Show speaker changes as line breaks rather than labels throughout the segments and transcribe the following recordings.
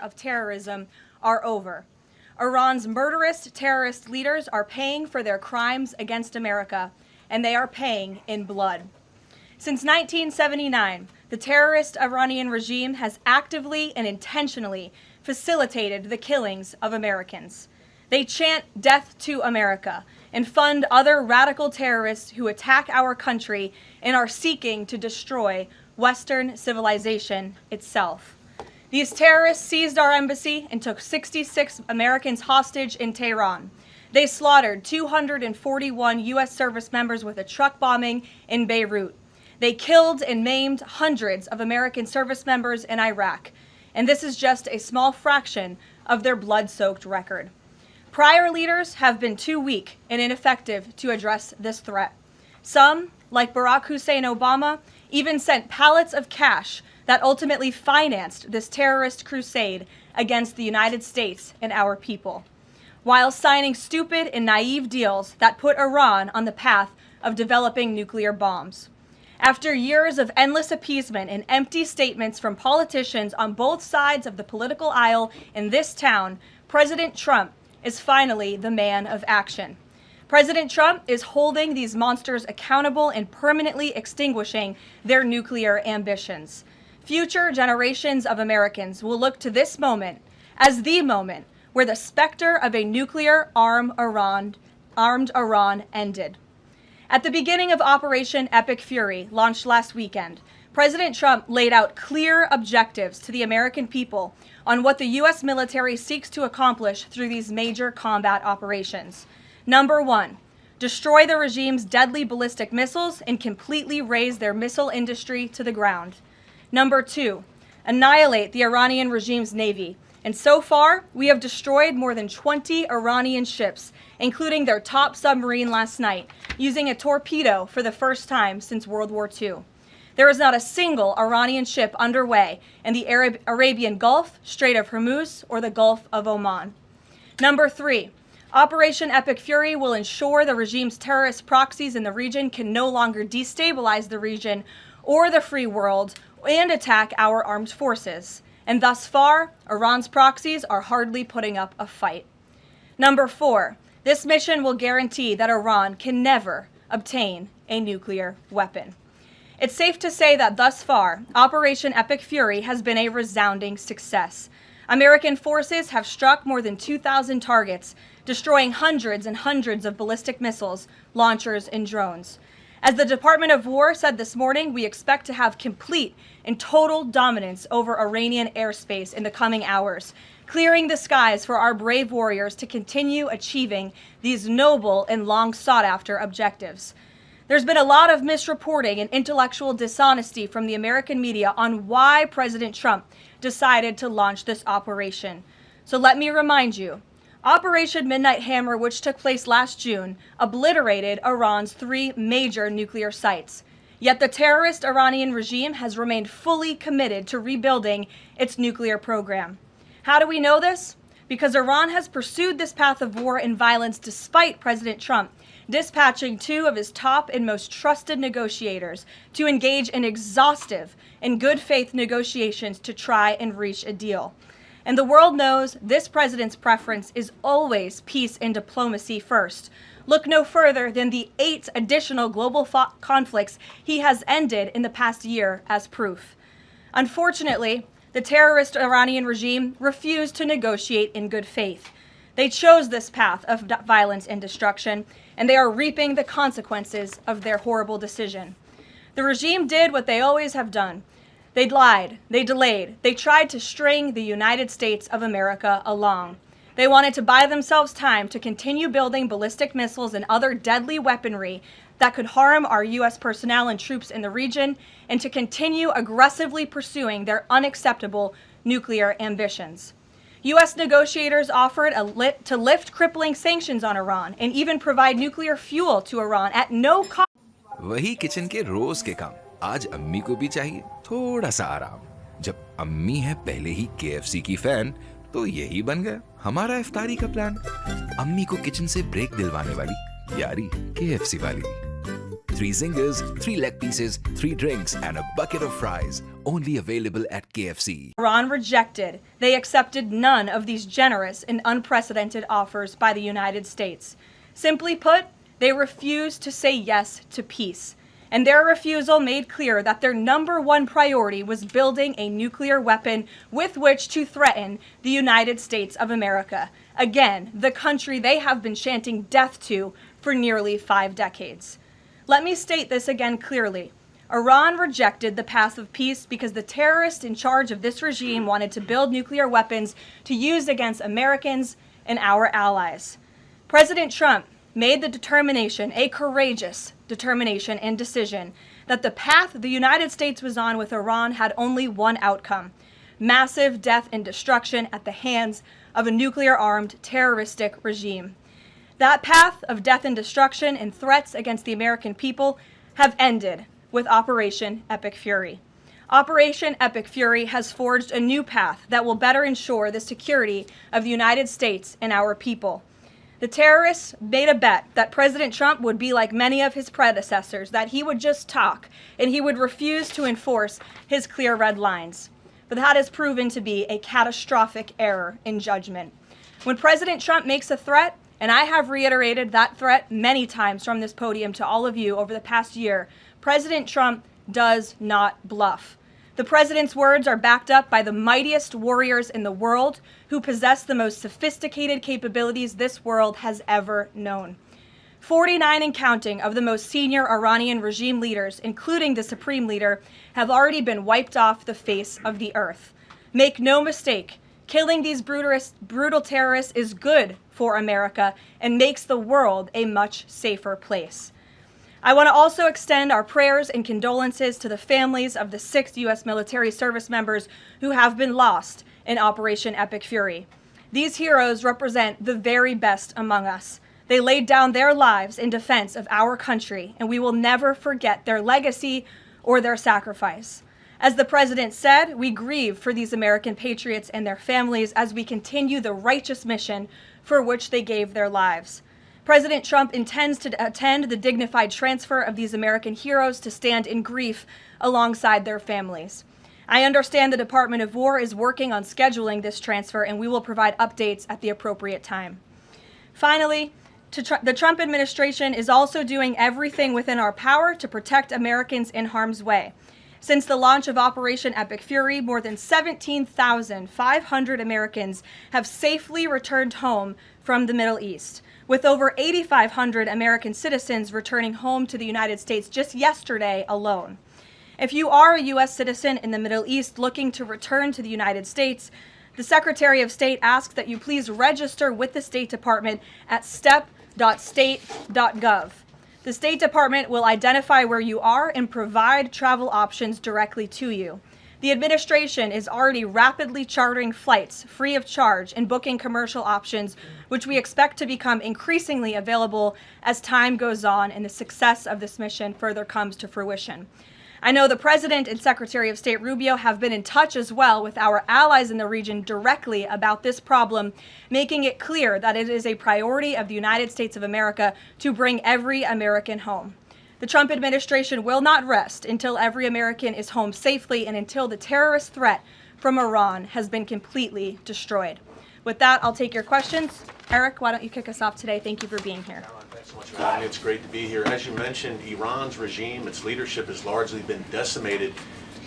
of terrorism are over. Iran's murderous terrorist leaders are paying for their crimes against America, and they are paying in blood. Since 1979, the terrorist Iranian regime has actively and intentionally facilitated the killings of Americans. They chant death to America and fund other radical terrorists who attack our country and are seeking to destroy Western civilization itself. These terrorists seized our embassy and took 66 Americans hostage in Tehran. They slaughtered 241 U.S. service members with a truck bombing in Beirut. They killed and maimed hundreds of American service members in Iraq. And this is just a small fraction of their blood-soaked record. Prior leaders have been too weak and ineffective to address this threat. Some, like Barack Hussein Obama, even sent pallets of cash that ultimately financed this terrorist crusade against the United States and our people, while signing stupid and naive deals that put Iran on the path of developing nuclear bombs. After years of endless appeasement and empty statements from politicians on both sides of the political aisle in this town, President Trump is finally the man of action. President Trump is holding these monsters accountable and permanently extinguishing their nuclear ambitions. Future generations of Americans will look to this moment as the moment where the specter of a nuclear armed Iran ended. At the beginning of Operation Epic Fury, launched last weekend, President Trump laid out clear objectives to the American people on what the U.S. military seeks to accomplish through these major combat operations. Number one, destroy the regime's deadly ballistic missiles and completely raze their missile industry to the ground. Number two, annihilate the Iranian regime's navy. And so far, we have destroyed more than 20 Iranian ships, including their top submarine last night, using a torpedo for the first time since World War II. There is not a single Iranian ship underway in the Arabian Gulf, Strait of Hormuz, or the Gulf of Oman. Number three, Operation Epic Fury will ensure the regime's terrorist proxies in the region can no longer destabilize the region or the free world and attack our armed forces. And thus far, Iran's proxies are hardly putting up a fight. Number four, this mission will guarantee that Iran can never obtain a nuclear weapon. It's safe to say that thus far, Operation Epic Fury has been a resounding success. American forces have struck more than 2,000 targets, destroying hundreds and hundreds of ballistic missiles, launchers, and drones. As the Department of War said this morning, we expect to have complete and total dominance over Iranian airspace in the coming hours, clearing the skies for our brave warriors to continue achieving these noble and long sought-after objectives. There's been a lot of misreporting and intellectual dishonesty from the American media on why President Trump decided to launch this operation. So let me remind you, Operation Midnight Hammer, which took place last June, obliterated Iran's 3 major nuclear sites. Yet the terrorist Iranian regime has remained fully committed to rebuilding its nuclear program. How do we know this? Because Iran has pursued this path of war and violence despite President Trump dispatching 2 of his top and most trusted negotiators to engage in exhaustive and good faith negotiations to try and reach a deal. And the world knows this president's preference is always peace and diplomacy first. Look no further than the 8 additional global conflicts he has ended in the past year as proof. Unfortunately, the terrorist Iranian regime refused to negotiate in good faith. They chose this path of violence and destruction, and they are reaping the consequences of their horrible decision. The regime did what they always have done. They lied, they delayed, they tried to string the United States of America along. They wanted to buy themselves time to continue building ballistic missiles and other deadly weaponry that could harm our U.S. personnel and troops in the region, and to continue aggressively pursuing their unacceptable nuclear ambitions. U.S. negotiators offered to lift crippling sanctions on Iran and even provide nuclear fuel to Iran at no cost.
वही kitchen के रोज के काम आज अम्मी को भी चाहिए थोड़ा सा आराम। जब अम्मी है पहले ही KFC की फैन, तो यही बन गया हमारा इफ्तारी का प्लान। अम्मी को किचन से ब्रेक दिलवाने वाली यारी KFC वाली। 3 zingers, 3 leg pieces, 3 drinks and a bucket of fries. only available at KFC.
Iran rejected. They accepted none of these generous and unprecedented offers by the United States. Simply put, they refused to say yes to peace. And their refusal made clear that their number one priority was building a nuclear weapon with which to threaten the United States of America. Again, the country they have been chanting death to for nearly 5 decades. Let me state this again clearly. Iran rejected the path of peace because the terrorists in charge of this regime wanted to build nuclear weapons to use against Americans and our allies. President Trump made the determination, a courageous determination and decision, that the path the United States was on with Iran had only one outcome: massive death and destruction at the hands of a nuclear-armed terroristic regime. That path of death and destruction and threats against the American people have ended with Operation Epic Fury. Operation Epic Fury has forged a new path that will better ensure the security of the United States and our people. The terrorists made a bet that President Trump would be like many of his predecessors, that he would just talk and he would refuse to enforce his clear red lines. But that has proven to be a catastrophic error in judgment. When President Trump makes a threat, and I have reiterated that threat many times from this podium to all of you over the past year, President Trump does not bluff. The president's words are backed up by the mightiest warriors in the world who possess the most sophisticated capabilities this world has ever known. 49 and counting of the most senior Iranian regime leaders, including the supreme leader, have already been wiped off the face of the earth. Make no mistake, killing these brutal terrorists is good for America and makes the world a much safer place. I want to also extend our prayers and condolences to the families of the 6 U.S. military service members who have been lost in Operation Epic Fury. These heroes represent the very best among us. They laid down their lives in defense of our country, and we will never forget their legacy or their sacrifice. As the president said, we grieve for these American patriots and their families as we continue the righteous mission for which they gave their lives. President Trump intends to attend the dignified transfer of these American heroes to stand in grief alongside their families. I understand the Department of War is working on scheduling this transfer, and we will provide updates at the appropriate time. Finally, the Trump administration is also doing everything within our power to protect Americans in harm's way. Since the launch of Operation Epic Fury, more than 17,500 Americans have safely returned home from the Middle East, with over 8,500 American citizens returning home to the United States just yesterday alone. If you are a U.S. citizen in the Middle East looking to return to the United States, the Secretary of State asks that you please register with the State Department at step.state.gov. The State Department will identify where you are and provide travel options directly to you. The administration is already rapidly chartering flights free of charge and booking commercial options, which we expect to become increasingly available as time goes on and the success of this mission further comes to fruition. I know the President and Secretary of State Rubio have been in touch as well with our allies in the region directly about this problem, making it clear that it is a priority of the United States of America to bring every American home. The Trump administration will not rest until every American is home safely and until the terrorist threat from Iran has been completely destroyed. With that, I'll take your questions. Eric, why don't you kick us off today? Thank you for being here.
Caroline, thanks so much for having me. It's great to be here. As you mentioned, Iran's regime, its leadership has largely been decimated.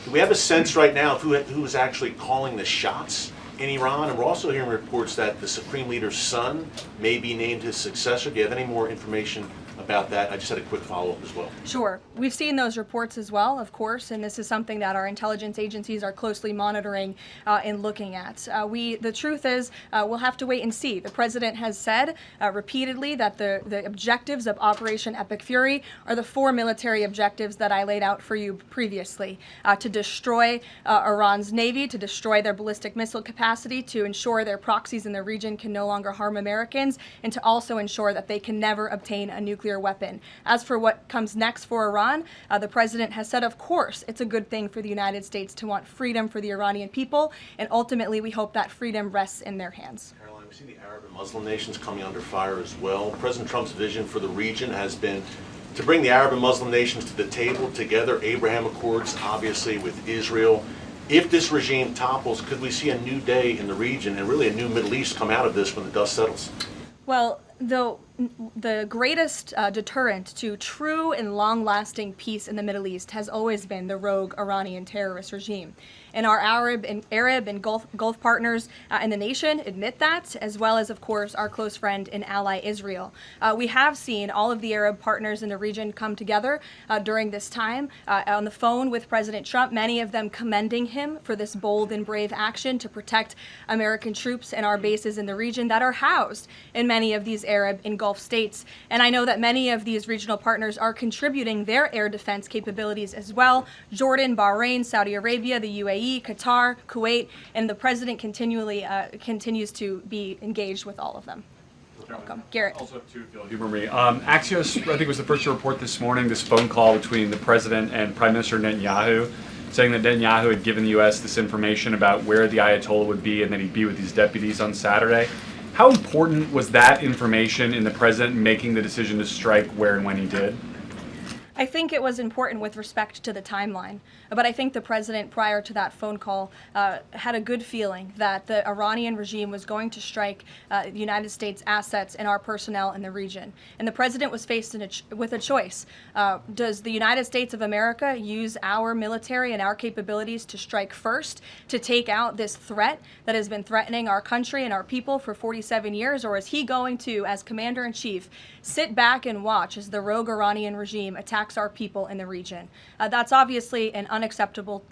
Do we have a sense right now of who is actually calling the shots in Iran? And we're also hearing reports that the Supreme Leader's son may be named his successor. Do you have any more information about that? I just had a quick follow-up as well.
Sure. We've seen those reports as well, of course, and this is something that our intelligence agencies are closely monitoring and looking at. The truth is, we'll have to wait and see. The president has said repeatedly that the objectives of Operation Epic Fury are the 4 military objectives that I laid out for you previously: to destroy Iran's navy, to destroy their ballistic missile capacity, to ensure their proxies in the region can no longer harm Americans, and to also ensure that they can never obtain a nuclear weapon. As for what comes next for Iran, the president has said, of course, it's a good thing for the United States to want freedom for the Iranian people, and ultimately we hope that freedom rests in their hands.
Caroline, we see the Arab and Muslim nations coming under fire as well. President Trump's vision for the region has been to bring the Arab and Muslim nations to the table together, Abraham Accords, obviously, with Israel. If this regime topples, could we see a new day in the region and really a new Middle East come out of this when the dust settles?
Well, the greatest deterrent to true and long-lasting peace in the Middle East has always been the rogue Iranian terrorist regime. And our Arab and Gulf partners in the nation admit that, as well as, of course, our close friend and ally Israel. We have seen all of the Arab partners in the region come together during this time on the phone with President Trump, many of them commending him for this bold and brave action to protect American troops and our bases in the region that are housed in many of these Arab and Gulf states. And I know that many of these regional partners are contributing their air defense capabilities as well. Jordan, Bahrain, Saudi Arabia, the UAE, Qatar, Kuwait, and the president continues to be engaged with all of them. Welcome. Garrett.
Also have two, if you'll humor me. Axios, I think, was the first to report this morning this phone call between the president and Prime Minister Netanyahu, saying that Netanyahu had given the U.S. this information about where the Ayatollah would be and that he'd be with these deputies on Saturday. How important was that information in the president making the decision to strike where and when he did?
I think it was important with respect to the timeline, but I think the president, prior to that phone call, had a good feeling that the Iranian regime was going to strike the United States assets and our personnel in the region. And the president was faced with a choice. Does the United States of America use our military and our capabilities to strike first, to take out this threat that has been threatening our country and our people for 47 years, or is he going to, as commander-in-chief, sit back and watch as the rogue Iranian regime attacks our people in the region? That's obviously an unacceptable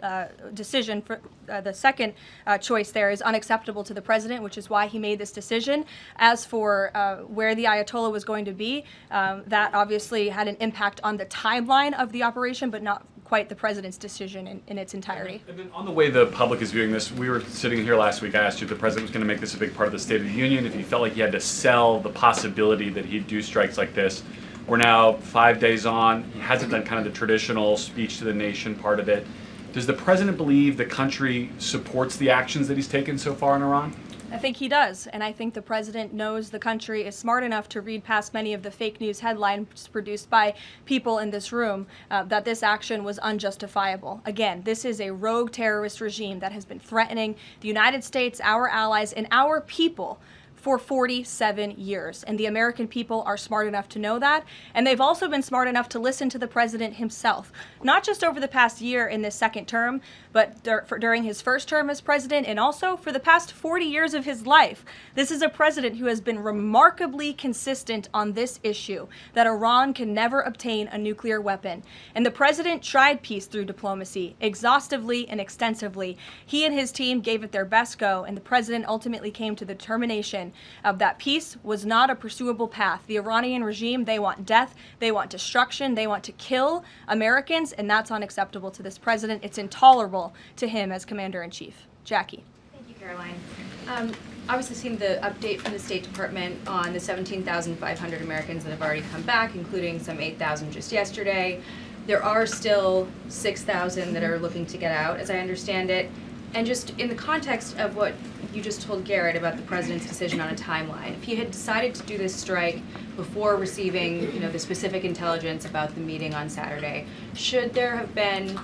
decision. For the second choice there is unacceptable to the president, which is why he made this decision. As for where the Ayatollah was going to be, that obviously had an impact on the timeline of the operation, but not quite the president's decision in its entirety.
And then on the way the public is viewing this, we were sitting here last week, I asked you if the president was going to make this a big part of the State of the Union, if he felt like he had to sell the possibility that he'd do strikes like this. We're now 5 days on. He hasn't done kind of the traditional speech to the nation part of it. Does the president believe the country supports the actions that he's taken so far in Iran?
I think he does, and I think the president knows the country is smart enough to read past many of the fake news headlines produced by people in this room that this action was unjustifiable. Again, this is a rogue terrorist regime that has been threatening the United States, our allies, and our people for 47 years. And the American people are smart enough to know that. And they've also been smart enough to listen to the president himself, not just over the past year in this second term, but during his first term as president, and also for the past 40 years of his life. This is a president who has been remarkably consistent on this issue, that Iran can never obtain a nuclear weapon. And the president tried peace through diplomacy, exhaustively and extensively. He and his team gave it their best go, and the president ultimately came to the determination that peace was not a pursuable path. The Iranian regime, they want death, they want destruction, they want to kill Americans, and that's unacceptable to this president. It's intolerable to him as commander-in-chief. Jackie.
Thank you, Caroline. Obviously seen the update from the State Department on the 17,500 Americans that have already come back, including some 8,000 just yesterday. There are still 6,000 that are looking to get out, as I understand it. And just in the context of what you just told Garrett about the president's decision on a timeline, if he had decided to do this strike before receiving, the specific intelligence about the meeting on Saturday, should there have been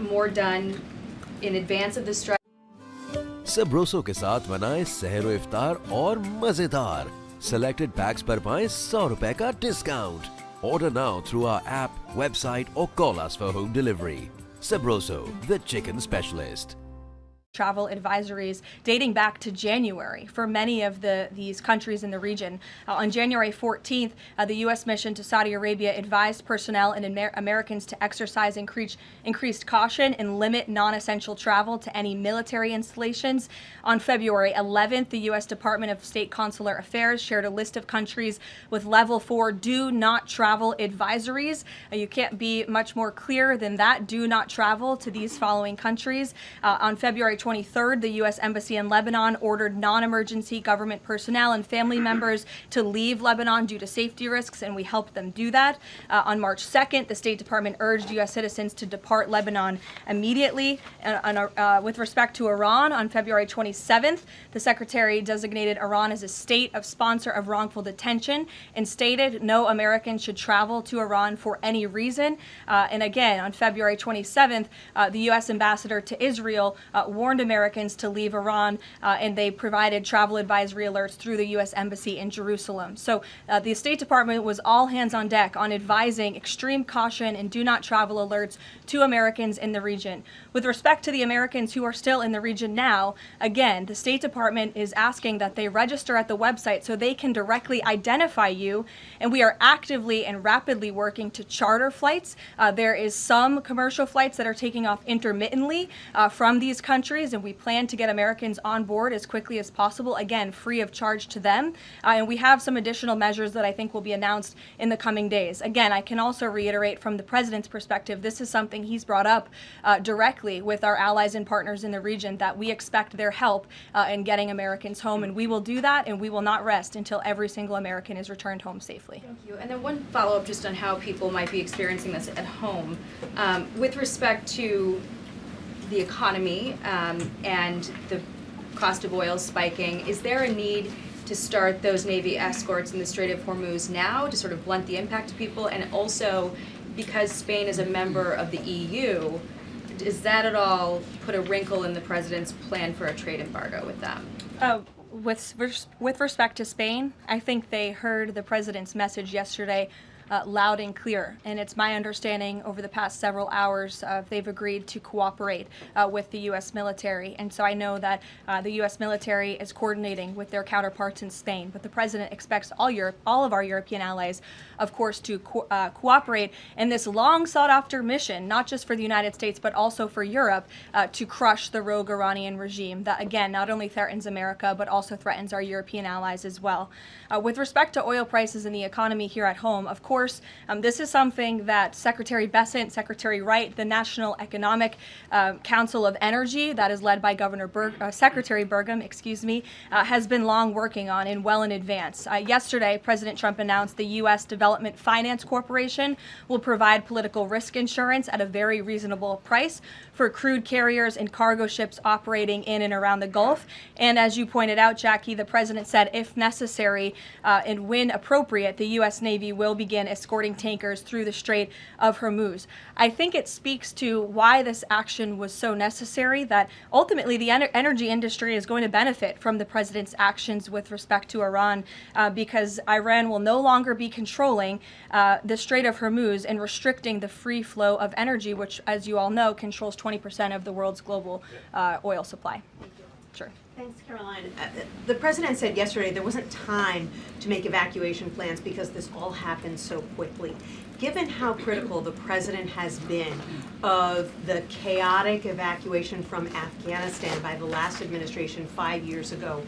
more done in advance of the strike?
सबरोसो के साथ बनाएं सहरो इफ्तार और मजेदार selected packs पर पाएं ₹100 का discount. Order now through our app, website or call us for home delivery. Sabroso, the chicken specialist.
Travel advisories dating back to January for many of these countries in the region. On January 14th, the U.S. mission to Saudi Arabia advised personnel and Americans to exercise increased caution and limit non-essential travel to any military installations. On February 11th, the U.S. Department of State Consular Affairs shared a list of countries with level 4 do not travel advisories. You can't be much more clear than that. Do not travel to these following countries. On February 23rd, the U.S. Embassy in Lebanon ordered non-emergency government personnel and family members to leave Lebanon due to safety risks, and we helped them do that. On March 2nd, the State Department urged U.S. citizens to depart Lebanon immediately. With respect to Iran, on February 27th, the Secretary designated Iran as a state of sponsor of wrongful detention and stated no American should travel to Iran for any reason. And again, on February 27th, the U.S. ambassador to Israel warned Americans to leave Iran, and they provided travel advisory alerts through the U.S. Embassy in Jerusalem. So the State Department was all hands on deck on advising extreme caution and do not travel alerts to Americans in the region. With respect to the Americans who are still in the region now, again, the State Department is asking that they register at the website so they can directly identify you, and we are actively and rapidly working to charter flights. There is some commercial flights that are taking off intermittently from these countries, and we plan to get Americans on board as quickly as possible, again, free of charge to them. And we have some additional measures that I think will be announced in the coming days. Again, I can also reiterate from the President's perspective, this is something he's brought up directly with our allies and partners in the region, that we expect their help in getting Americans home, and we will do that, and we will not rest until every single American is returned home safely.
Thank you. And then one follow-up just on how people might be experiencing this at home. With respect to the economy and the cost of oil spiking, is there a need to start those Navy escorts in the Strait of Hormuz now to sort of blunt the impact to people? And also, because Spain is a member of the EU, does that at all put a wrinkle in the President's plan for a trade embargo with them?
With respect to Spain, I think they heard the President's message yesterday loud and clear. And it's my understanding over the past several hours they've agreed to cooperate with the U.S. military. And so I know that the U.S. military is coordinating with their counterparts in Spain. But the President expects all of our European allies, of course, to cooperate in this long sought after mission, not just for the United States, but also for Europe, to crush the rogue Iranian regime that, again, not only threatens America, but also threatens our European allies as well. With respect to oil prices and the economy here at home, of course, this is something that Secretary Bessent, Secretary Wright, the National Economic Council of Energy, that is led by Secretary Burgum, has been long working on and well in advance. Yesterday, President Trump announced the U.S. Development Finance Corporation will provide political risk insurance at a very reasonable price for crude carriers and cargo ships operating in and around the Gulf. And as you pointed out, Jackie, the President said if necessary and when appropriate, the U.S. Navy will begin escorting tankers through the Strait of Hormuz. I think it speaks to why this action was so necessary, that ultimately the energy industry is going to benefit from the President's actions with respect to Iran, because Iran will no longer be controlling the Strait of Hormuz and restricting the free flow of energy, which, as you all know, controls 20% of the world's global oil supply.
Thank you.
Sure.
Thanks, Caroline. The President said yesterday there wasn't time to make evacuation plans because this all happened so quickly. Given how critical the President has been of the chaotic evacuation from Afghanistan by the last administration 5 years ago,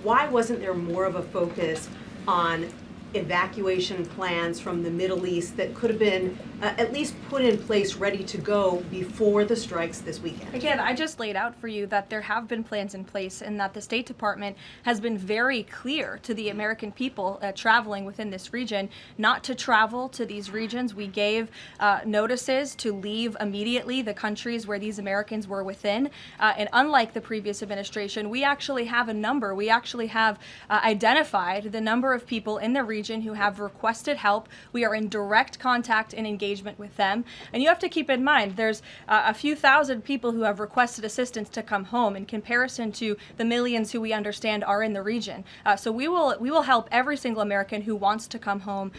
why wasn't there more of a focus on evacuation plans from the Middle East that could have been at least put in place, ready to go before the strikes this weekend?
Again, I just laid out for you that there have been plans in place and that the State Department has been very clear to the American people traveling within this region not to travel to these regions. We gave notices to leave immediately the countries where these Americans were within. And unlike the previous administration, we actually have a number. We actually have identified the number of people in the region who have requested help. We are in direct contact and engagement with them. And you have to keep in mind, there's a few thousand people who have requested assistance to come home in comparison to the millions who we understand are in the region. So we will help every single American who wants to come home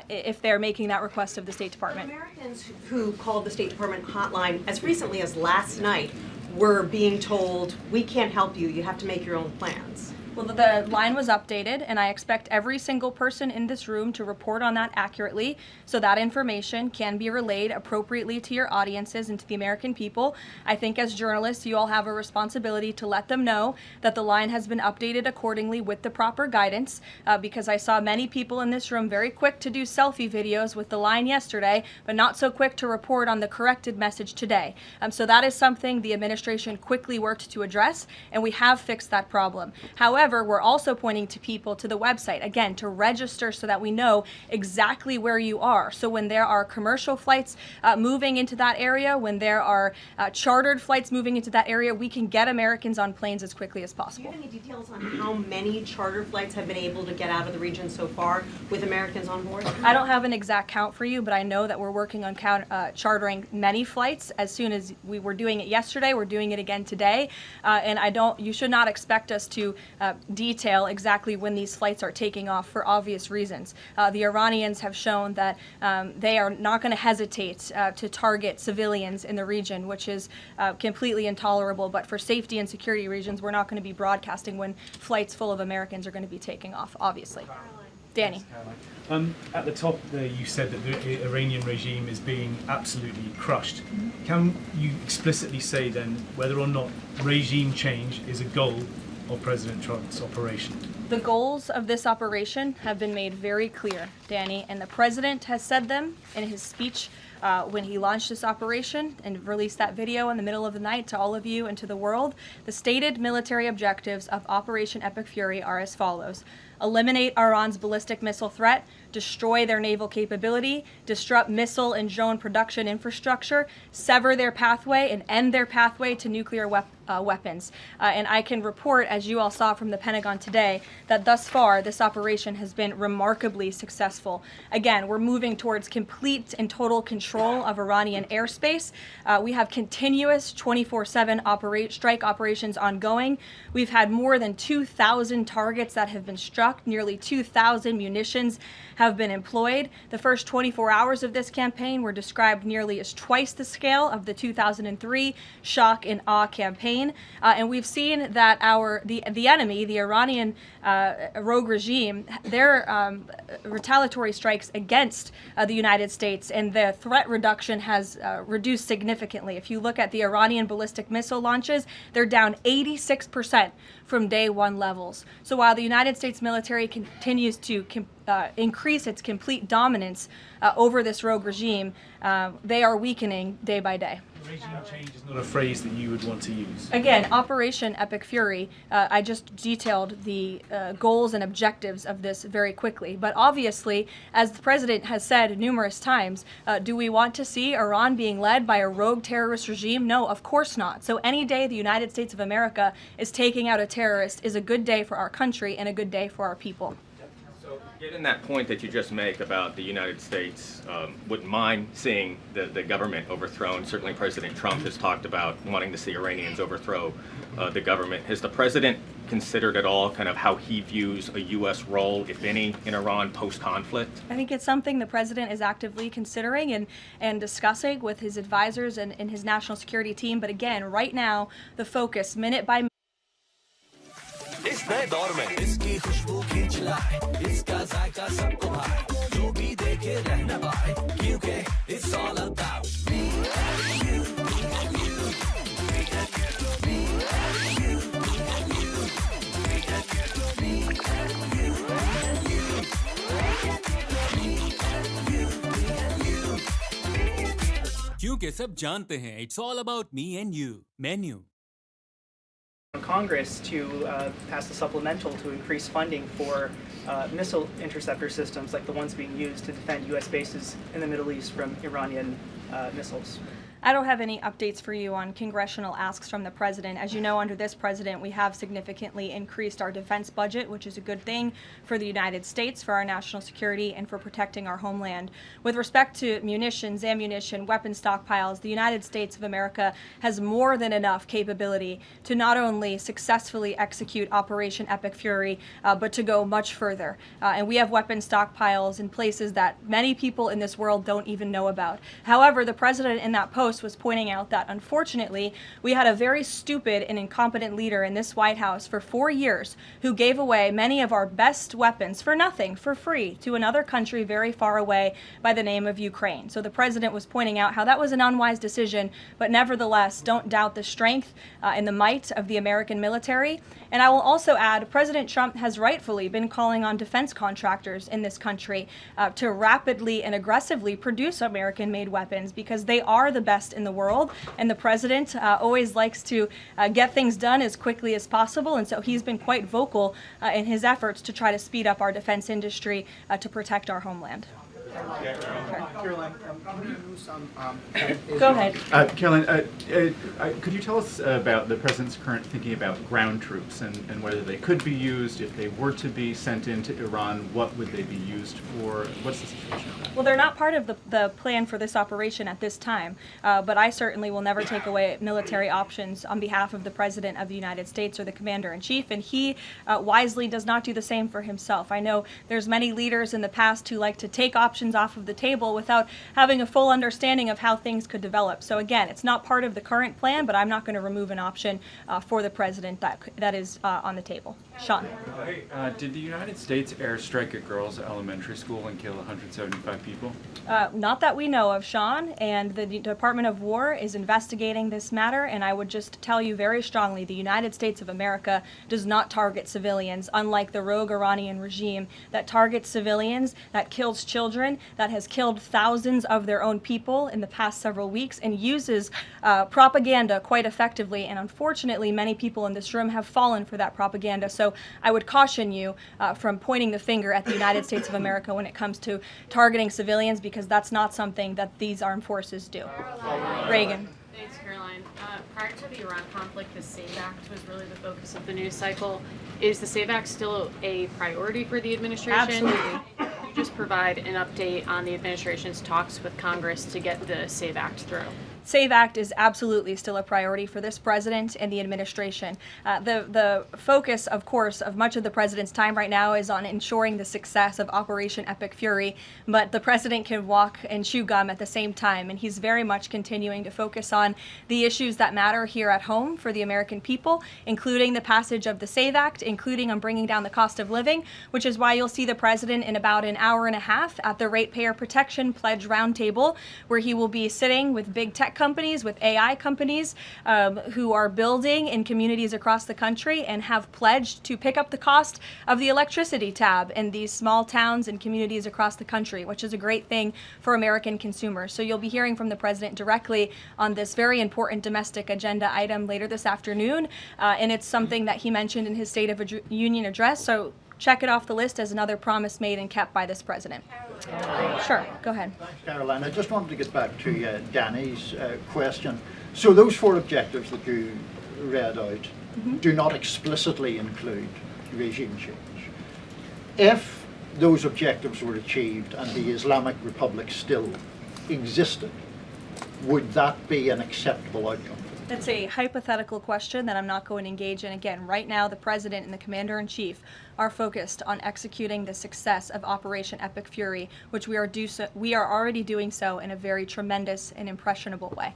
if they're making that request of the State Department.
Americans who called the State Department hotline as recently as last night were being told, we can't help you, you have to make your own plans.
Well, the line was updated, and I expect every single person in this room to report on that accurately, so that information can be relayed appropriately to your audiences and to the American people. I think as journalists, you all have a responsibility to let them know that the line has been updated accordingly with the proper guidance, because I saw many people in this room very quick to do selfie videos with the line yesterday, but not so quick to report on the corrected message today. So that is something the administration quickly worked to address, and we have fixed that problem. However, we're also pointing to people to the website, again, to register so that we know exactly where you are. So when there are commercial flights moving into that area, when there are chartered flights moving into that area, we can get Americans on planes as quickly as
Do you
possible.
have any details on how many charter flights have been able to get out of the region so far with Americans on board?
I don't have an exact count for you, but I know that we're working on chartering many flights. As soon as we were doing it yesterday, we're doing it again today. And you should not expect us to detail exactly when these flights are taking off for obvious reasons. The Iranians have shown that they are not going to hesitate to target civilians in the region, which is completely intolerable. But for safety and security reasons, we're not going to be broadcasting when flights full of Americans are going to be taking off, obviously. Danny.
At the top there, you said that the Iranian regime is being absolutely crushed. Can you explicitly say then whether or not regime change is a goal of President Trump's operation?
The goals of this operation have been made very clear, Danny, and the president has said them in his speech when he launched this operation and released that video in the middle of the night to all of you and to the world. The stated military objectives of Operation Epic Fury are as follows: eliminate Iran's ballistic missile threat, destroy their naval capability, disrupt missile and drone production infrastructure, sever their pathway, and end their pathway to nuclear weapons. And I can report, as you all saw from the Pentagon today, that thus far this operation has been remarkably successful. Again, we're moving towards complete and total control of Iranian airspace. We have continuous 24/7 strike operations ongoing. We've had more than 2,000 targets that have been struck. Nearly 2,000 munitions have been employed. The first 24 hours of this campaign were described nearly as twice the scale of the 2003 shock and awe campaign. And we've seen that the enemy, the Iranian rogue regime, their retaliatory strikes against the United States and the threat reduction has reduced significantly. If you look at the Iranian ballistic missile launches, they're down 86% from day one levels. So while the United States military continues to increase its complete dominance over this rogue regime, they are weakening day by day.
Regime change is not a phrase that you would want to use.
Again, Operation Epic Fury, I just detailed the goals and objectives of this very quickly. But obviously, as the president has said numerous times, do we want to see Iran being led by a rogue terrorist regime? No, of course not. So any day the United States of America is taking out a terrorist is a good day for our country and a good day for our people.
Given that point that you just make about the United States wouldn't mind seeing the government overthrown, certainly President Trump has talked about wanting to see Iranians overthrow the government. Has the president considered at all kind of how he views a U.S. role, if any, in Iran post-conflict?
I think it's something the president is actively considering and discussing with his advisors and his national security team. But again, right now, the focus, minute by minute,
इस नए दौर में इसकी खुशबू खींच लाए, इसका जायका सबको भाए, जो भी देखे रहना पाए, क्योंकि it's all about me and you, me and you, me and you, me and you, me and you, me and you, me and you, me and you.
क्योंकि सब जानते हैं it's all about me and you. Menu.
Congress to pass a supplemental to increase funding for missile interceptor systems like the ones being used to defend U.S. bases in the Middle East from Iranian missiles.
I don't have any updates for you on congressional asks from the president. As you know, under this president, we have significantly increased our defense budget, which is a good thing for the United States, for our national security, and for protecting our homeland. With respect to munitions, ammunition, weapon stockpiles, the United States of America has more than enough capability to not only successfully execute Operation Epic Fury, but to go much further. And we have weapon stockpiles in places that many people in this world don't even know about. However, the president in that post Post was pointing out that, unfortunately, we had a very stupid and incompetent leader in this White House for 4 years who gave away many of our best weapons for nothing, for free, to another country very far away by the name of Ukraine. So the president was pointing out how that was an unwise decision, but nevertheless, don't doubt the strength and the might of the American military. And I will also add, President Trump has rightfully been calling on defense contractors in this country to rapidly and aggressively produce American-made weapons because they are the best in the world, and the president always likes to get things done as quickly as possible, and so he's been quite vocal in his efforts to try to speed up our defense industry to protect our homeland.
Karoline, can you use some,
Go ahead.
Karoline, could you tell us about the president's current thinking about ground troops and whether they could be used, if they were to be sent into Iran, what would they be used for? What's the situation of that?
Well, they're not part of the plan for this operation at this time, but I certainly will never take away military options on behalf of the President of the United States or the Commander-in-Chief, and he wisely does not do the same for himself. I know there's many leaders in the past who like to take options off of the table without having a full understanding of how things could develop. So again, it's not part of the current plan, but I'm not going to remove an option for the President that is on the table. Sean.
Hey, did the United States airstrike a girls' elementary school and kill 175 people?
Not that we know of, Sean, and the Department of War is investigating this matter, and I would just tell you very strongly, the United States of America does not target civilians, unlike the rogue Iranian regime that targets civilians, that kills children, that has killed thousands of their own people in the past several weeks, and uses propaganda quite effectively, and unfortunately many people in this room have fallen for that propaganda. So I would caution you from pointing the finger at the United States of America when it comes to targeting civilians, because that's not something that these armed forces do. Reagan.
Thanks, Caroline. Prior to the Iran conflict, the SAVE Act was really the focus of the news cycle. Is the SAVE Act still a priority for the administration?
Absolutely.
Could you just provide an update on the administration's talks with Congress to get the SAVE Act through?
SAVE Act is absolutely still a priority for this president and the administration. The focus, of course, of much of the president's time right now is on ensuring the success of Operation Epic Fury, but the president can walk and chew gum at the same time, and he's very much continuing to focus on the issues that matter here at home for the American people, including the passage of the SAVE Act, including on bringing down the cost of living, which is why you'll see the president in about an hour and a half at the Ratepayer Protection Pledge Roundtable, where he will be sitting with big tech companies, with AI companies who are building in communities across the country and have pledged to pick up the cost of the electricity tab in these small towns and communities across the country, which is a great thing for American consumers. So you'll be hearing from the president directly on this very important domestic agenda item later this afternoon, and it's something that he mentioned in his State of the Union address. So check it off the list as another promise made and kept by this president. Sure, go ahead.
Thanks, Caroline. I just wanted to get back to Danny's question. So those 4 objectives that you read out do not explicitly include regime change. If those objectives were achieved and the Islamic Republic still existed, would that be an acceptable outcome?
That's a hypothetical question that I'm not going to engage in. Again, right now the president and the commander-in-chief are focused on executing the success of Operation Epic Fury, which we are already doing so in a very tremendous and impressionable way.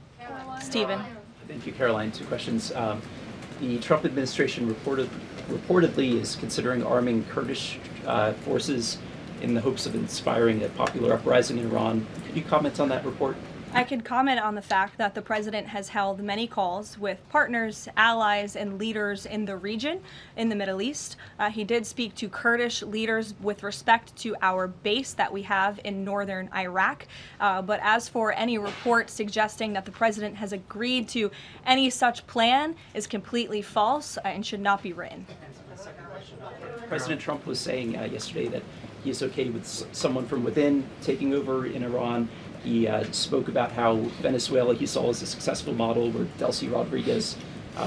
Stephen.
Thank you, Caroline. 2 questions. The Trump administration reportedly is considering arming Kurdish forces in the hopes of inspiring a popular uprising in Iran. Could you comment on that report?
I can comment on the fact that the president has held many calls with partners, allies, and leaders in the region, in the Middle East. He did speak to Kurdish leaders with respect to our base that we have in northern Iraq. But as for any report suggesting that the president has agreed to any such plan is completely false and should not be written.
President Trump was saying yesterday that he is okay with someone from within taking over in Iran. He spoke about how Venezuela he saw as a successful model where Delcy Rodriguez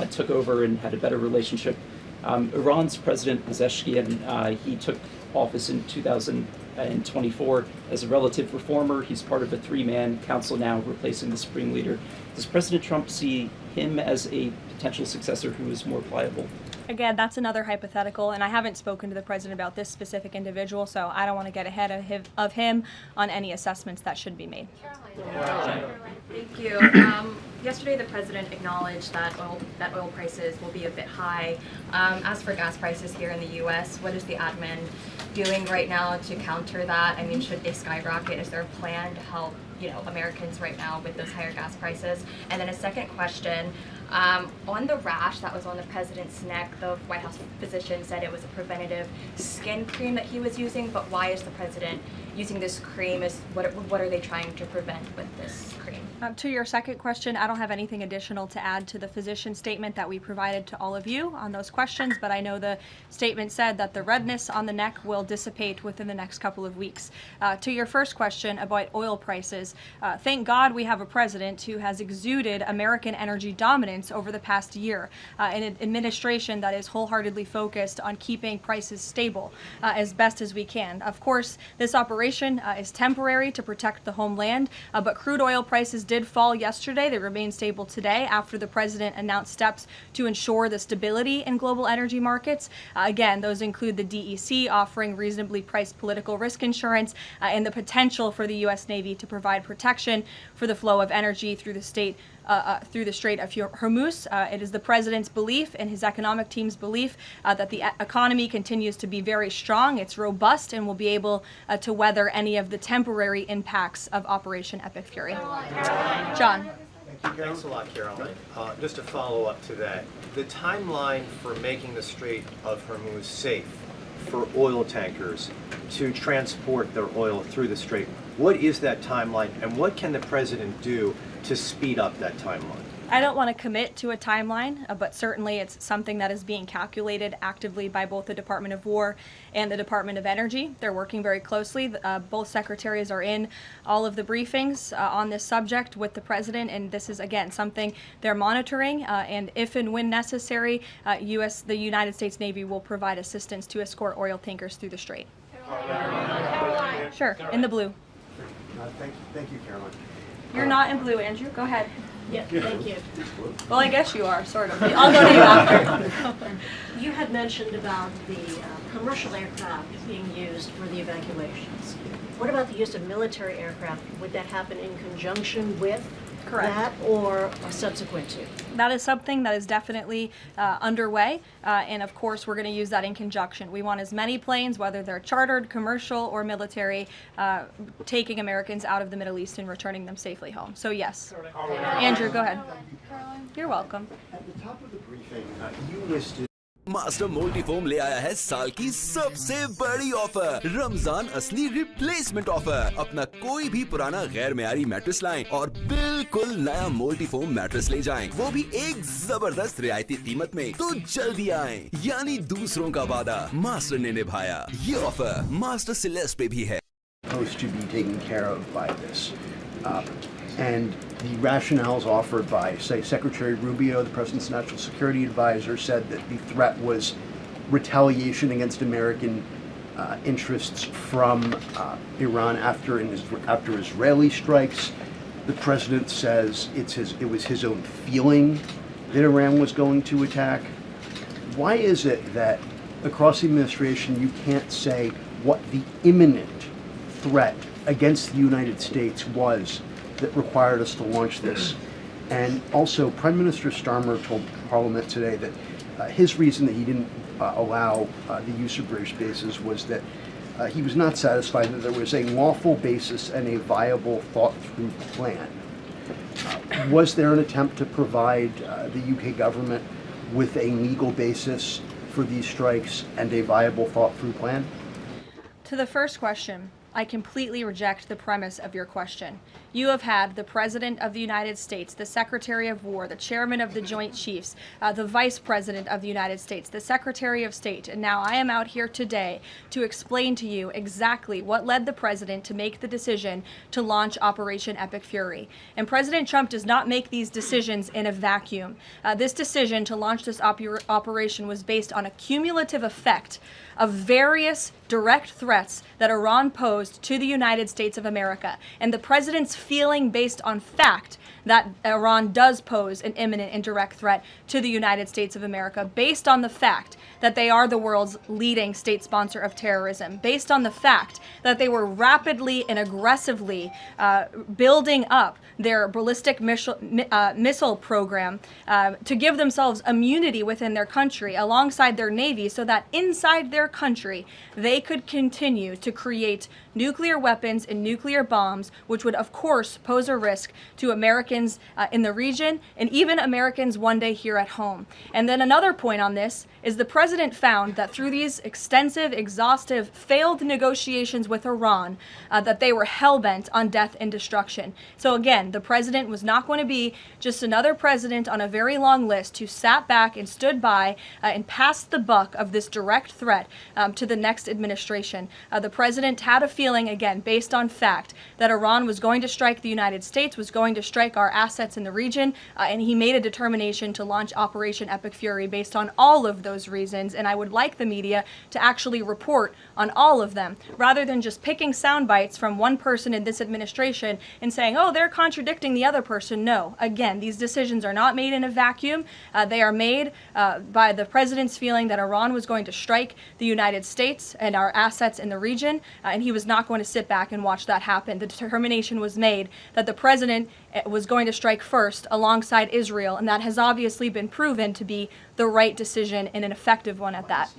took over and had a better relationship. Iran's President Pezeshkian, he took office in 2024 as a relative reformer. He's part of a 3-man council now replacing the supreme leader. Does President Trump see him as a potential successor who is more pliable?
Again, that's another hypothetical, and I haven't spoken to the president about this specific individual, so I don't want to get ahead of him on any assessments that should be made.
Thank you. Yesterday, the president acknowledged that oil prices will be a bit high. As for gas prices here in the U.S., what is the admin doing right now to counter that? I mean, should they skyrocket? Is there a plan to help, Americans right now with those higher gas prices? And then a second question. On the rash that was on the president's neck, the White House physician said it was a preventative skin cream that he was using, but why is the president using this cream? What are they trying to prevent with this cream?
To your second question, I don't have anything additional to add to the physician statement that we provided to all of you on those questions, but I know the statement said that the redness on the neck will dissipate within the next couple of weeks. To your first question about oil prices, thank God we have a president who has exuded American energy dominance over the past year, an administration that is wholeheartedly focused on keeping prices stable as best as we can. Of course, this operation is temporary to protect the homeland, but crude oil prices did fall yesterday. They remain stable today after the president announced steps to ensure the stability in global energy markets. Again, those include the DEC offering reasonably priced political risk insurance and the potential for the U.S. Navy to provide protection for the flow of energy through the Strait of Hormuz. It is the president's belief and his economic team's belief that the economy continues to be very strong, it's robust, and will be able to weather any of the temporary impacts of Operation Epic Fury. John.
Thanks a lot, Caroline. Just to follow up to that, the timeline for making the Strait of Hormuz safe for oil tankers to transport their oil through the strait, what is that timeline, and what can the president do to speed up that timeline?
I don't want to commit to a timeline, but certainly it's something that is being calculated actively by both the Department of War and the Department of Energy. They're working very closely. Both secretaries are in all of the briefings on this subject with the president, and this is, again, something they're monitoring, and if and when necessary, the United States Navy will provide assistance to escort oil tankers through the strait.
Caroline.
Sure, in the blue.
Thank you, Caroline.
You're not in blue, Andrew. Go ahead.
Yeah, thank you.
Well, I guess you are, sort of. I'll go to you after.
You had mentioned about the commercial aircraft being used for the evacuations. What about the use of military aircraft? Would that happen in conjunction with that or subsequent to?
That is something that is definitely underway, and of course we're going to use that in conjunction. We want as many planes, whether they're chartered, commercial, or military, taking Americans out of the Middle East and returning them safely home. So yes. Andrew, go ahead. You're welcome.
At the top of the briefing, you listed
master multifoam ले आया है साल की सबसे बड़ी offer, Ramzan असली replacement offer. अपना कोई भी पुराना गैर मेयारी मैट्रेस लाएं और बिल्कुल नया मल्टीफोम मैट्रेस ले जाएं, वो भी एक जबरदस्त रियायती कीमत में। तो जल्दी आएं, यानी दूसरों का वादा मास्टर ने निभाया। ये ऑफर मास्टर सिलेस्ट पे भी है।
Supposed to be taken care of by this. And the rationales offered by, say, Secretary Rubio, the President's National Security Advisor, said that the threat was retaliation against American interests from Iran after Israeli strikes. The President says it was his own feeling that Iran was going to attack. Why is it that across the administration you can't say what the imminent threat against the United States was that required us to launch this? And also, Prime Minister Starmer told Parliament today that his reason that he didn't allow the use of British bases was that he was not satisfied that there was a lawful basis and a viable, thought-through plan. Was there an attempt to provide the UK government with a legal basis for these strikes and a viable, thought-through plan?
To the first question, I completely reject the premise of your question. You have had the President of the United States, the Secretary of War, the Chairman of the Joint Chiefs, the Vice President of the United States, the Secretary of State, and now I am out here today to explain to you exactly what led the President to make the decision to launch Operation Epic Fury. And President Trump does not make these decisions in a vacuum. This decision to launch this operation was based on a cumulative effect of various direct threats that Iran posed posed to the United States of America, and the president's feeling based on fact that Iran does pose an imminent and direct threat to the United States of America, based on the fact that they are the world's leading state sponsor of terrorism, based on the fact that they were rapidly and aggressively building up their ballistic missile program to give themselves immunity within their country alongside their navy, so that inside their country they could continue to create nuclear weapons and nuclear bombs, which would of course pose a risk to Americans in the region and even Americans one day here at home. And then another point on this is the president found that through these extensive, exhaustive, failed negotiations with Iran, that they were hell-bent on death and destruction. So again, the president was not going to be just another president on a very long list who sat back and stood by and passed the buck of this direct threat to the next administration. The president had a feeling, again, based on fact, that Iran was going to strike the United States, was going to strike our assets in the region, and he made a determination to launch Operation Epic Fury based on all of those reasons. And I would like the media to actually report on all of them, rather than just picking sound bites from one person in this administration and saying, oh, they're contradicting the other person. No, again, these decisions are not made in a vacuum. They are made by the president's feeling that Iran was going to strike the United States and our assets in the region, and he was not going to sit back and watch that happen. The determination was made that the president was going to strike first alongside Israel, and that has obviously been proven to be the right decision and an effective one at that.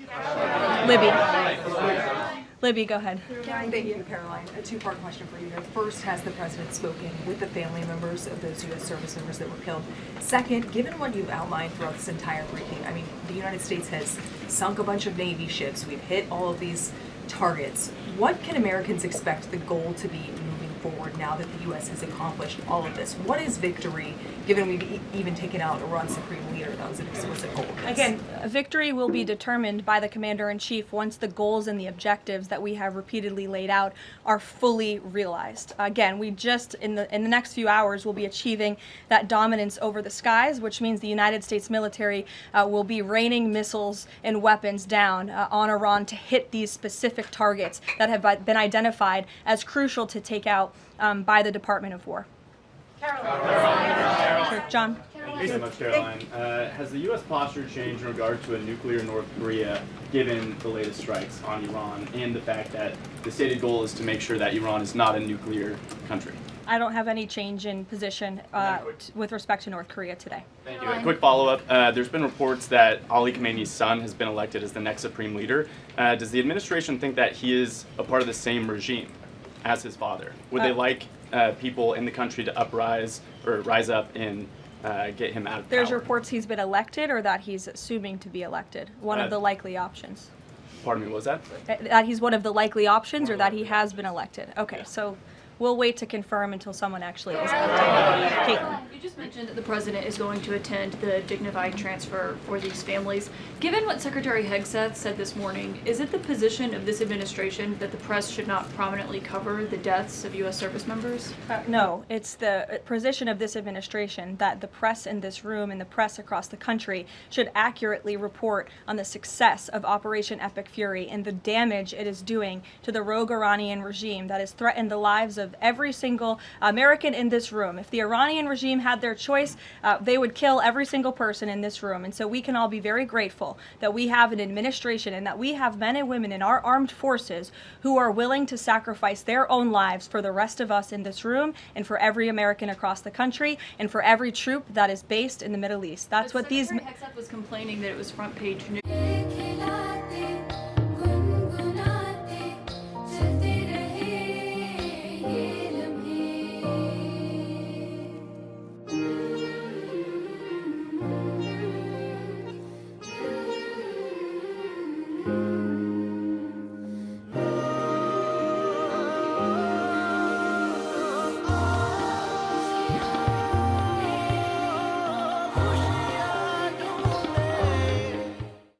Libby, go ahead.
Thank you, Caroline. A two-part question for you. First, has the president spoken with the family members of those U.S. service members that were killed? Second, given what you've outlined throughout this entire briefing, I mean, the United States has sunk a bunch of Navy ships. We've hit all of these targets. What can Americans expect the goal to be moving forward now that the U.S. has accomplished all of this? What is victory, given we've even taken out Iran's supreme leader? That was an explicit goal.
Again, victory will be determined by the commander-in-chief once the goals and the objectives that we have repeatedly laid out are fully realized. Again, we just, in the next few hours, will be achieving that dominance over the skies, which means the United States military will be raining missiles and weapons down on Iran to hit these specific targets that have been identified as crucial to take out by the Department of War. John?
Thank you so much, Caroline. Has the U.S. posture changed in regard to a nuclear North Korea, given the latest strikes on Iran and the fact that the stated goal is to make sure that Iran is not a nuclear country?
I don't have any change in position with respect to North Korea today.
Thank you. A quick follow-up. There's been reports that Ali Khamenei's son has been elected as the next supreme leader. Does the administration think that he is a part of the same regime as his father? Would they like people in the country to rise up and get him out of power?
There's reports he's been elected, or that he's assuming to be elected. One of the likely options.
Pardon me, what was that?
That he's one of the likely options, or that he has been elected. Okay, so we'll wait to confirm until someone actually is elected. Caitlin.
You just mentioned that the president is going to attend the dignified transfer for these families. Given what Secretary Hegseth said this morning, is it the position of this administration that the press should not prominently cover the deaths of U.S. service members?
No, it's the position of this administration that the press in this room and the press across the country should accurately report on the success of Operation Epic Fury and the damage it is doing to the rogue Iranian regime that has threatened the lives of every single American in this room. If the Iranian regime had their choice, they would kill every single person in this room. And so we can all be very grateful that we have an administration and that we have men and women in our armed forces who are willing to sacrifice their own lives for the rest of us in this room and for every American across the country and for every troop that is based in the Middle East. That's what these...
Secretary Hegseth was complaining that it was front page news.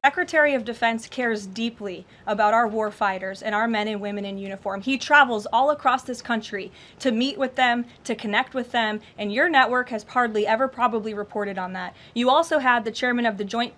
Secretary of Defense cares deeply about our warfighters and our men and women in uniform. He travels all across this country to meet with them, to connect with them, and your network has hardly ever probably reported on that. You also had the chairman of the Joint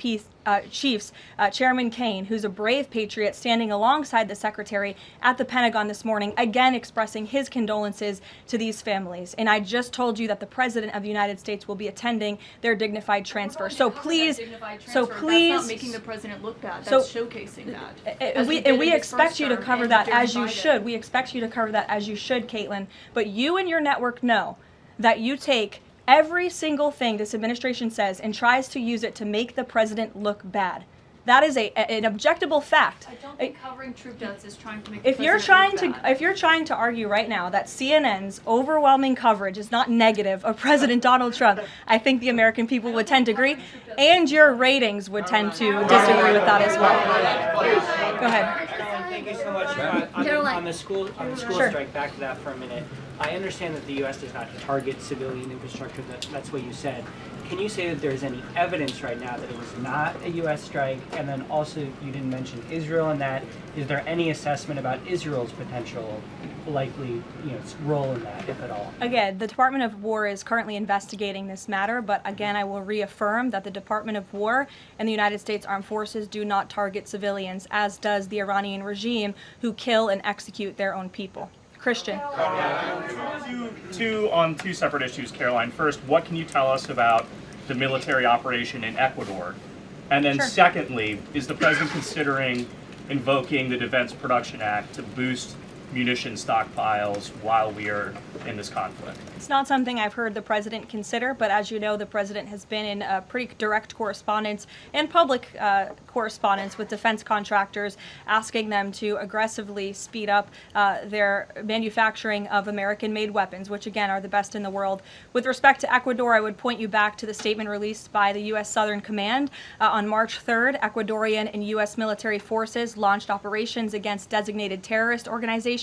Chiefs, Chairman Kane, who's a brave patriot, standing alongside the Secretary at the Pentagon this morning, again expressing his condolences to these families. And I just told you that the President of the United States will be attending their dignified transfer. So please,
That's not making the president look bad. That's showcasing that.
And we expect you to cover that as you should. We expect you to cover that as you should, Caitlin. But you and your network know that you take every single thing this administration says and tries to use it to make the president look bad. That is an objectable fact.
I don't think covering troop deaths is trying to make
if you're trying to argue right now that CNN's overwhelming coverage is not negative of President Donald Trump, I think the American people would tend to agree, and your ratings would tend to disagree with that as well. Go ahead.
Thank you so much. On the school
Sure.
strike, back to that for a minute. I understand that the U.S. does not target civilian infrastructure. That's what you said. Can you say that there's any evidence right now that it was not a U.S. strike? And then also, you didn't mention Israel in that. Is there any assessment about Israel's potential likely role in that, if at all?
Again, the Department of War is currently investigating this matter, but again, I will reaffirm that the Department of War and the United States Armed Forces do not target civilians, as does the Iranian regime, who kill and execute their own people. Christian.
On two separate issues, Karoline. First, what can you tell us about the military operation in Ecuador? And then secondly, is the president considering invoking the Defense Production Act to boost munition stockpiles while we are in this conflict?
It's not something I've heard the president consider, but as you know, the president has been in pretty direct correspondence and public correspondence with defense contractors, asking them to aggressively speed up their manufacturing of American-made weapons, which again are the best in the world. With respect to Ecuador, I would point you back to the statement released by the U.S. Southern Command. On March 3rd, Ecuadorian and U.S. military forces launched operations against designated terrorist organizations.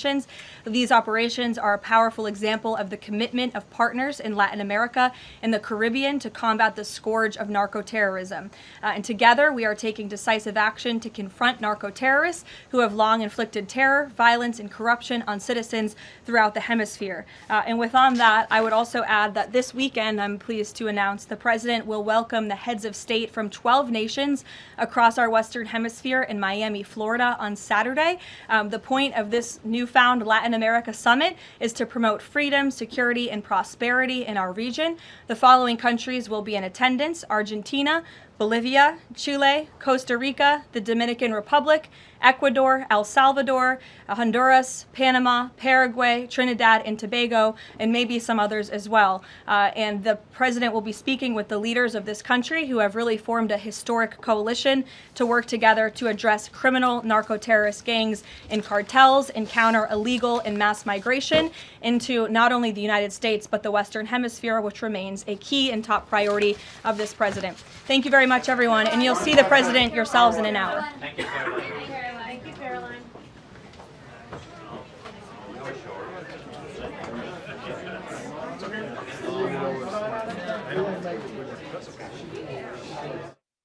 These operations are a powerful example of the commitment of partners in Latin America and the Caribbean to combat the scourge of narco-terrorism. And together, we are taking decisive action to confront narco-terrorists who have long inflicted terror, violence, and corruption on citizens throughout the hemisphere. And on that, I would also add that this weekend, I'm pleased to announce, the president will welcome the heads of state from 12 nations across our Western Hemisphere in Miami, Florida on Saturday. The point of this newfound Latin America summit is to promote freedom, security, and prosperity in our region. The following countries will be in attendance: Argentina, Bolivia, Chile, Costa Rica, the Dominican Republic, Ecuador, El Salvador, Honduras, Panama, Paraguay, Trinidad and Tobago, and maybe some others as well. And the president will be speaking with the leaders of this country, who have really formed a historic coalition to work together to address criminal narco-terrorist gangs and cartels and counter illegal and mass migration into not only the United States, but the Western Hemisphere, which remains a key and top priority of this president. Thank you very much, everyone, and you'll see the president yourselves in an hour.
Thank you, Caroline.